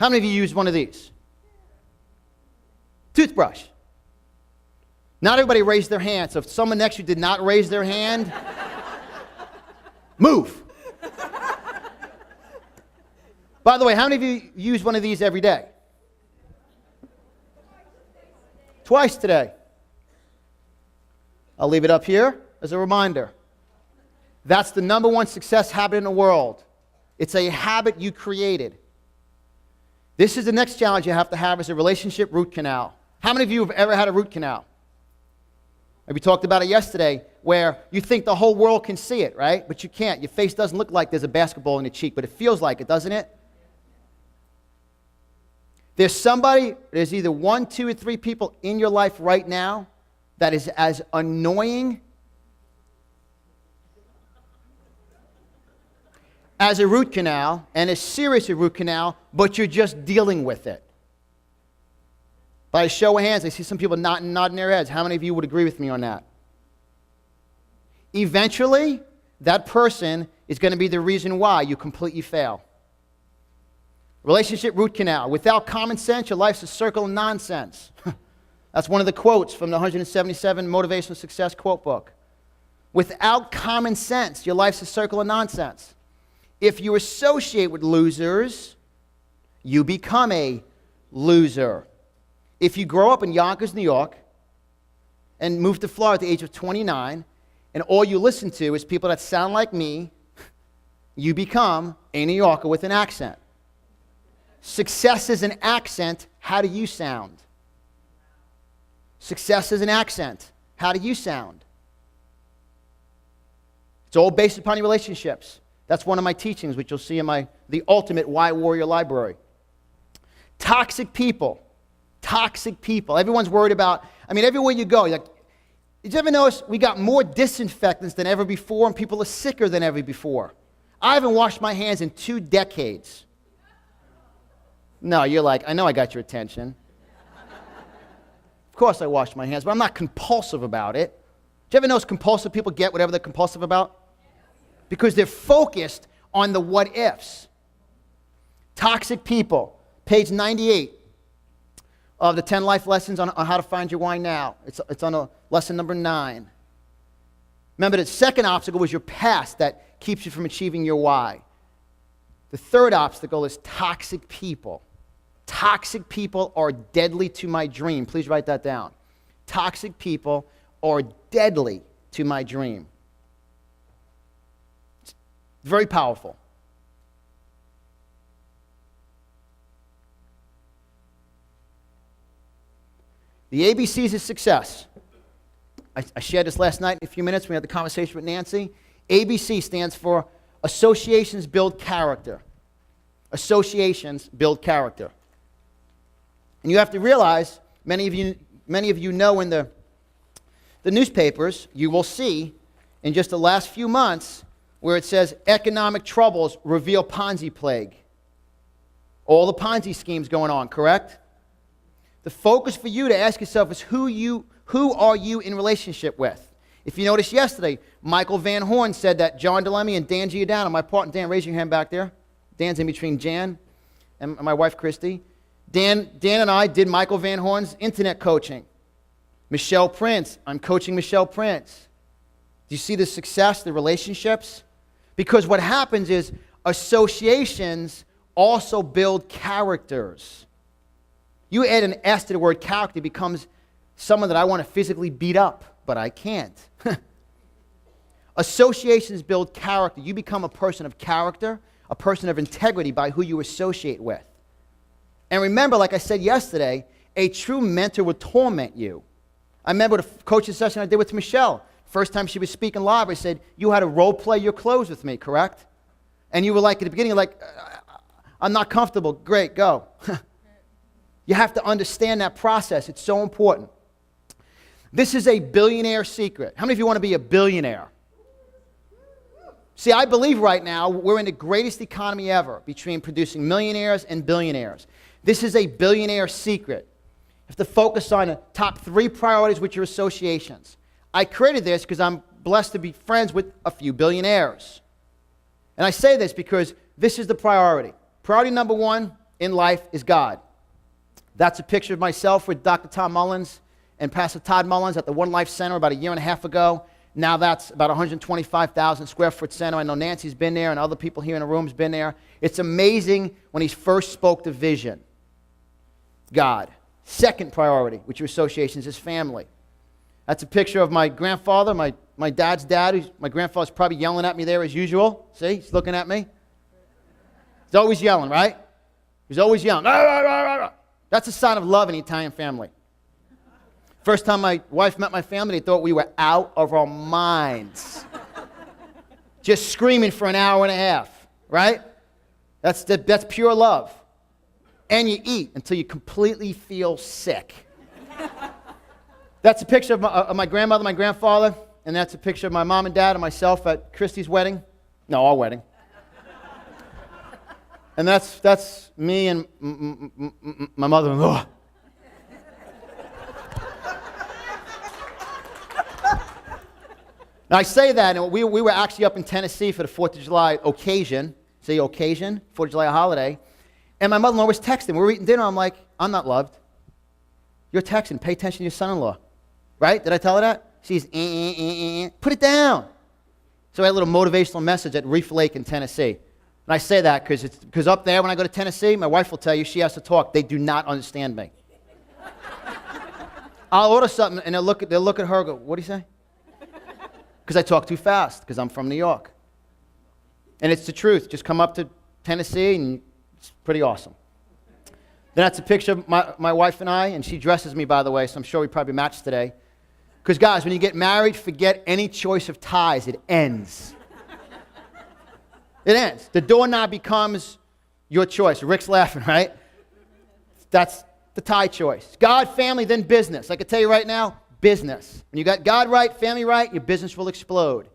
How many of you use one of these? Toothbrush. Not everybody raised their hand, so if someone next to you did not raise their hand, move. By the way, how many of you use one of these every day? Twice today. I'll leave it up here as a reminder. That's the number one success habit in the world. It's a habit you created. This is the next challenge you have to have is a relationship root canal. How many of you have ever had a root canal? We talked about it yesterday where you think the whole world can see it, right? But you can't. Your face doesn't look like there's a basketball in your cheek, but it feels like it, doesn't it? There's either 1, 2, or 3 people in your life right now that is as annoying as a root canal and as serious a root canal, but you're just dealing with it. By a show of hands, I see some people nodding their heads. How many of you would agree with me on that? Eventually, that person is going to be the reason why you completely fail. Relationship root canal. Without common sense, your life's a circle of nonsense. That's one of the quotes from the 177 Motivational Success quote book. Without common sense, your life's a circle of nonsense. If you associate with losers, you become a loser. If you grow up in Yonkers, New York, and move to Florida at the age of 29, and all you listen to is people that sound like me, you become a New Yorker with an accent. Success is an accent. How do you sound? Success is an accent. How do you sound? It's all based upon your relationships. That's one of my teachings, which you'll see in the Ultimate Why Warrior Library. Toxic people. Toxic people. Everyone's worried about, everywhere you go, did you ever notice we got more disinfectants than ever before and people are sicker than ever before? I haven't washed my hands in 2 decades. No, you're like, I know I got your attention. Of course I wash my hands, but I'm not compulsive about it. Do you ever notice compulsive people get whatever they're compulsive about? Because they're focused on the what ifs. Toxic people. Page 98 of the 10 life lessons on how to find your why now. It's on lesson number 9. Remember, the second obstacle was your past that keeps you from achieving your why. The third obstacle is toxic people. Toxic people are deadly to my dream. Please write that down. Toxic people are deadly to my dream. It's very powerful. The ABCs of success. I shared this last night in a few minutes. We had the conversation with Nancy. ABC stands for associations build character. Associations build character. And you have to realize, many of you know in the newspapers, you will see in just the last few months where it says economic troubles reveal Ponzi plague. All the Ponzi schemes going on, correct? The focus for you to ask yourself is who are you in relationship with? If you noticed yesterday, Michael Van Horn said that John Lemme and Dan Giordano, my partner, Dan, raise your hand back there. Dan's in between Jan and my wife, Christy. Dan and I did Michael Van Horn's internet coaching. Michelle Prince, I'm coaching Michelle Prince. Do you see the success, the relationships? Because what happens is associations also build characters. You add an S to the word character, it becomes someone that I want to physically beat up, but I can't. Associations build character. You become a person of character, a person of integrity by who you associate with. And remember, like I said yesterday, a true mentor would torment you. I remember the coaching session I did with Michelle. First time she was speaking live, I said, you had to role play your clothes with me, correct? And you were like, at the beginning, I'm not comfortable. Great, go. You have to understand that process. It's so important. This is a billionaire secret. How many of you want to be a billionaire? See, I believe right now we're in the greatest economy ever between producing millionaires and billionaires. This is a billionaire secret. You have to focus on the top 3 priorities with your associations. I created this because I'm blessed to be friends with a few billionaires. And I say this because this is the priority. Priority number 1, in life is God. That's a picture of myself with Dr. Tom Mullins and Pastor Todd Mullins at the One Life Center about a year and a half ago. Now that's about 125,000 square foot center. I know Nancy's been there and other people here in the room has been there. It's amazing when he first spoke to vision. God. Second priority, which your associations is family. That's a picture of my grandfather, my dad's dad. My grandfather's probably yelling at me there as usual. See, he's looking at me. He's always yelling, right? He's always yelling. "Ah, ah, ah, ah." That's a sign of love in the Italian family. First time my wife met my family, they thought we were out of our minds. Just screaming for an hour and a half, right? That's pure love. And you eat until you completely feel sick. That's a picture of my grandmother, my grandfather, and that's a picture of my mom and dad and myself at Christy's wedding. No, our wedding. And that's me and my mother-in-law. Now, I say that, and we were actually up in Tennessee for the 4th of July occasion. See, occasion, 4th of July holiday. And my mother-in-law was texting. We were eating dinner. I'm like, I'm not loved. You're texting. Pay attention to your son-in-law. Right? Did I tell her that? She's, put it down. So I had a little motivational message at Reef Lake in Tennessee. And I say that because up there, when I go to Tennessee, my wife will tell you, she has to talk. They do not understand me. I'll order something, and they'll look at her and go, what do you say? Because I talk too fast, because I'm from New York. And it's the truth. Just come up to Tennessee, and it's pretty awesome. Then that's a picture of my wife and I, and she dresses me, by the way, so I'm sure we probably matched today. Because, guys, when you get married, forget any choice of ties. It ends. It ends. The doorknob becomes your choice. Rick's laughing, right? That's the tie choice. God, family, then business. I can tell you right now, business. When you got God right, family right, your business will explode.